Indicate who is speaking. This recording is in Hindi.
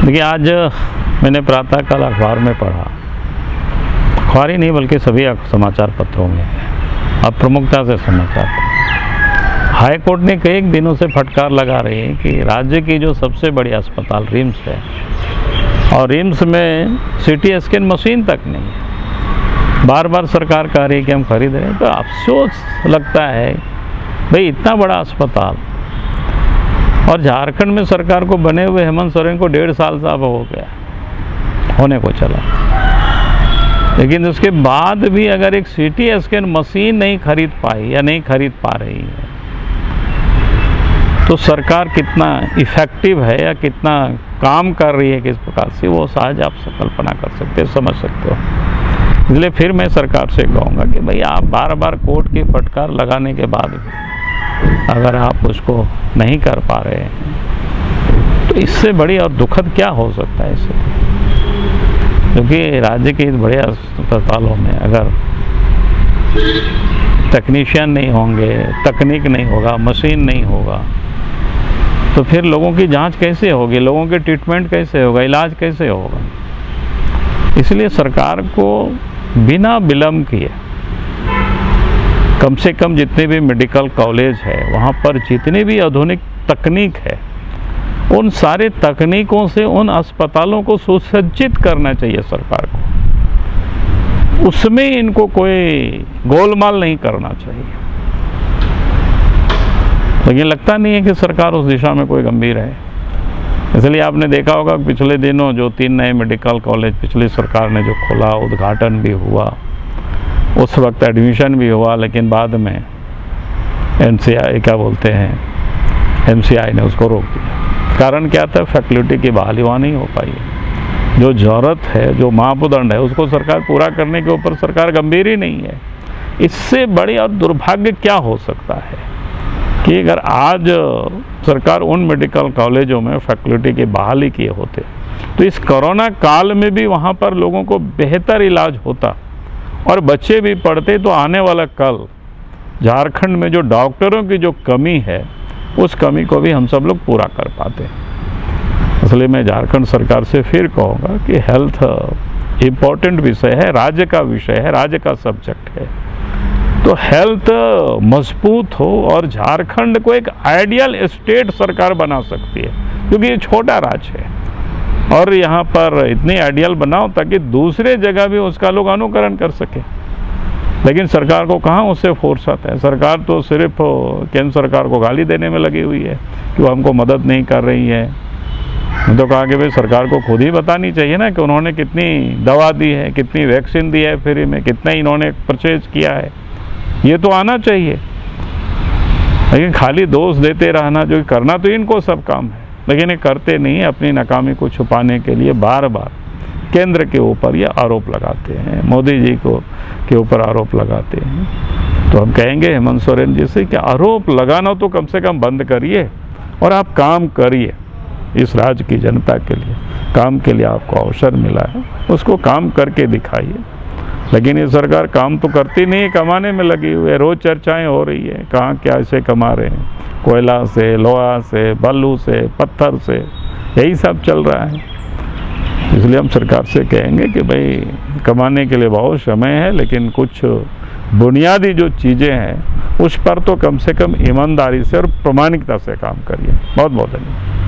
Speaker 1: देखिए, आज मैंने प्रातःकाल अखबार में पढ़ा, अखबार ही नहीं बल्कि सभी समाचार पत्रों में, अब प्रमुखता से समाचार, हाई कोर्ट ने कई दिनों से फटकार लगा रही है कि राज्य की जो सबसे बड़ी अस्पताल रिम्स है, और रिम्स में सीटी स्कैन मशीन तक नहीं है। बार बार सरकार कह रही है कि हम खरीद रहे हैं, तो अफसोस लगता है भाई, इतना बड़ा अस्पताल, और झारखंड में सरकार को बने हुए हेमंत सोरेन को 1.5 साल से अब हो गया, होने को चला, लेकिन उसके बाद भी अगर एक सीटी स्कैन मशीन नहीं खरीद पाई या नहीं खरीद पा रही है, तो सरकार कितना इफ़ेक्टिव है या कितना काम कर रही है किस प्रकार से, वो सहज आप कल्पना कर सकते हो, समझ सकते हो। इसलिए फिर मैं सरकार से कहूँगा कि भाई, आप बार बार कोर्ट की फटकार लगाने के बाद भी अगर आप उसको नहीं कर पा रहे हैं, तो इससे बड़ी और दुखद क्या हो सकता है इससे, क्योंकि राज्य के इस बड़े अस्पतालों में अगर टेक्नीशियन नहीं होंगे, तकनीक नहीं होगा, मशीन नहीं होगा, तो फिर लोगों की जांच कैसे होगी, लोगों के ट्रीटमेंट कैसे होगा, इलाज कैसे होगा। इसलिए सरकार को बिना विलंब किए कम से कम जितने भी मेडिकल कॉलेज है, वहाँ पर जितनी भी आधुनिक तकनीक है, उन सारे तकनीकों से उन अस्पतालों को सुसज्जित करना चाहिए सरकार को। उसमें इनको कोई गोलमाल नहीं करना चाहिए, लेकिन लगता नहीं है कि सरकार उस दिशा में कोई गंभीर है। इसलिए आपने देखा होगा पिछले दिनों जो 3 नए मेडिकल कॉलेज पिछली सरकार ने जो खोला, उद्घाटन भी हुआ, उस वक्त एडमिशन भी हुआ, लेकिन बाद में MCI ने उसको रोक दिया। कारण क्या था? फैकल्टी की बहाली वहाँ नहीं हो पाई है। जो ज़रूरत है, जो मापदंड है, उसको सरकार पूरा करने के ऊपर सरकार गंभीर ही नहीं है। इससे बड़ी और दुर्भाग्य क्या हो सकता है कि अगर आज सरकार उन मेडिकल कॉलेजों में फैकल्टी की बहाली किए होते, तो इस कोरोना काल में भी वहाँ पर लोगों को बेहतर इलाज होता और बच्चे भी पढ़ते, तो आने वाला कल झारखंड में जो डॉक्टरों की जो कमी है, उस कमी को भी हम सब लोग पूरा कर पाते। इसलिए मैं झारखंड सरकार से फिर कहूँगा कि हेल्थ इम्पोर्टेंट विषय है, राज्य का विषय है, राज्य का सब्जेक्ट है, तो हेल्थ मजबूत हो और झारखंड को एक आइडियल स्टेट सरकार बना सकती है, क्योंकि ये छोटा राज्य है, और यहाँ पर इतनी आइडियल बनाओ ताकि दूसरे जगह भी उसका लोग अनुकरण कर सके। लेकिन सरकार को कहाँ उससे फुर्सत है? सरकार तो सिर्फ केंद्र सरकार को गाली देने में लगी हुई है कि वो हमको मदद नहीं कर रही है। मैं तो कहा कि भाई, सरकार को खुद ही बतानी चाहिए ना कि उन्होंने कितनी दवा दी है, कितनी वैक्सीन दी है फ्री में, कितना इन्होंने परचेज किया है, ये तो आना चाहिए। लेकिन खाली दोष देते रहना, जो करना तो इनको सब काम है, लेकिन ये करते नहीं है। अपनी नाकामी को छुपाने के लिए बार बार केंद्र के ऊपर ये आरोप लगाते हैं, मोदी जी को के ऊपर आरोप लगाते हैं। तो हम कहेंगे हेमंत सोरेन जी से कि आरोप लगाना तो कम से कम बंद करिए और आप काम करिए। इस राज्य की जनता के लिए काम के लिए आपको अवसर मिला है, उसको काम करके दिखाइए। लेकिन ये सरकार काम तो करती नहीं है, कमाने में लगी हुई है। रोज़ चर्चाएं हो रही है, कहाँ क्या ऐसे कमा रहे हैं, कोयला से, लोहा से, बालू से, पत्थर से, यही सब चल रहा है। इसलिए हम सरकार से कहेंगे कि भाई, कमाने के लिए बहुत समय है, लेकिन कुछ बुनियादी जो चीज़ें हैं उस पर तो कम से कम ईमानदारी से और प्रामाणिकता से काम करिए। बहुत बहुत धन्यवाद।